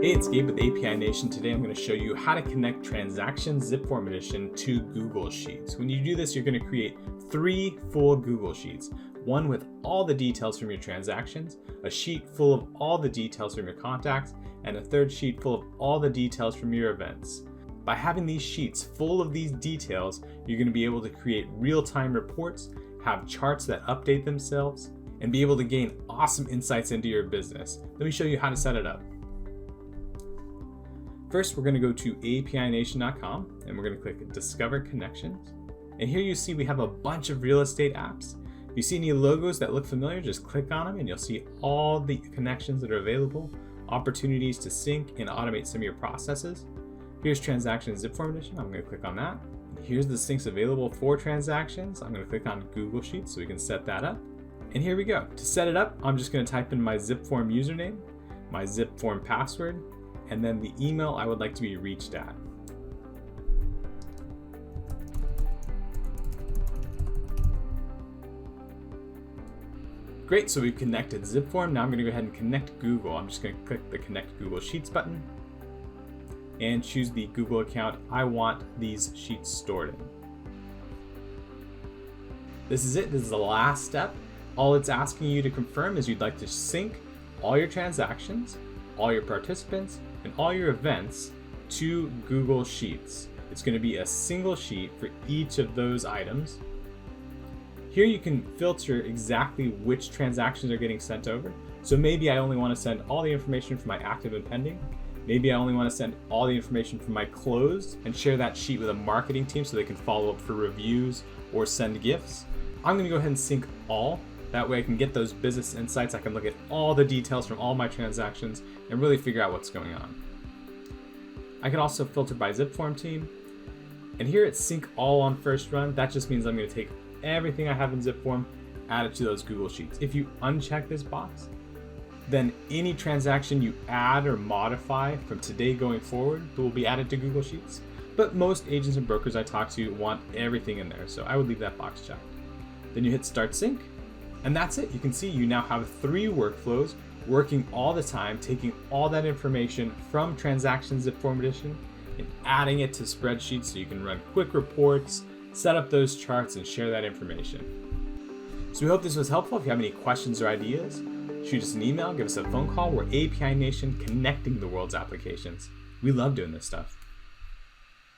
Hey, it's Gabe with API Nation. Today I'm going to show you how to connect Transactions zipForm Edition to Google Sheets. When you do this, you're going to create 3 full Google Sheets. One with all the details from your transactions, a sheet full of all the details from your contacts, and a third sheet full of all the details from your events. By having these sheets full of these details, you're going to be able to create real-time reports, have charts that update themselves, and be able to gain awesome insights into your business. Let me show you how to set it up. First, we're going to go to apination.com and we're going to click Discover Connections. And here you see we have a bunch of real estate apps. If you see any logos that look familiar, just click on them and you'll see all the connections that are available, opportunities to sync and automate some of your processes. Here's Transactions zipForm Edition. I'm going to click on that. Here's the syncs available for transactions. I'm going to click on Google Sheets so we can set that up. And here we go. To set it up, I'm just going to type in my zipForm username, my zipForm password, and then the email I would like to be reached at. Great, so we've connected zipForm. Now I'm going to go ahead and connect Google. I'm just going to click the Connect Google Sheets button and choose the Google account I want these sheets stored in. This is it. This is the last step. All it's asking you to confirm is you'd like to sync all your transactions, all your participants, and all your events to Google Sheets. It's going to be a single sheet for each of those items. Here you can filter exactly which transactions are getting sent over. So maybe I only want to send all the information from my active and pending. Maybe I only want to send all the information from my closed and share that sheet with a marketing team so they can follow up for reviews or send gifts. I'm going to go ahead and sync all. That way I can get those business insights. I can look at all the details from all my transactions and really figure out what's going on. I can also filter by zipForm team. And here it's sync all on first run. That just means I'm going to take everything I have in zipForm, add it to those Google Sheets. If you uncheck this box, then any transaction you add or modify from today going forward will be added to Google Sheets. But most agents and brokers I talk to want everything in there, so I would leave that box checked. Then you hit Start Sync. And that's it. You can see you now have 3 workflows working all the time, taking all that information from Transactions zipForm Edition and adding it to Spreadsheets so you can run quick reports, set up those charts, and share that information. So we hope this was helpful. If you have any questions or ideas, shoot us an email, give us a phone call. We're API Nation, connecting the world's applications. We love doing this stuff.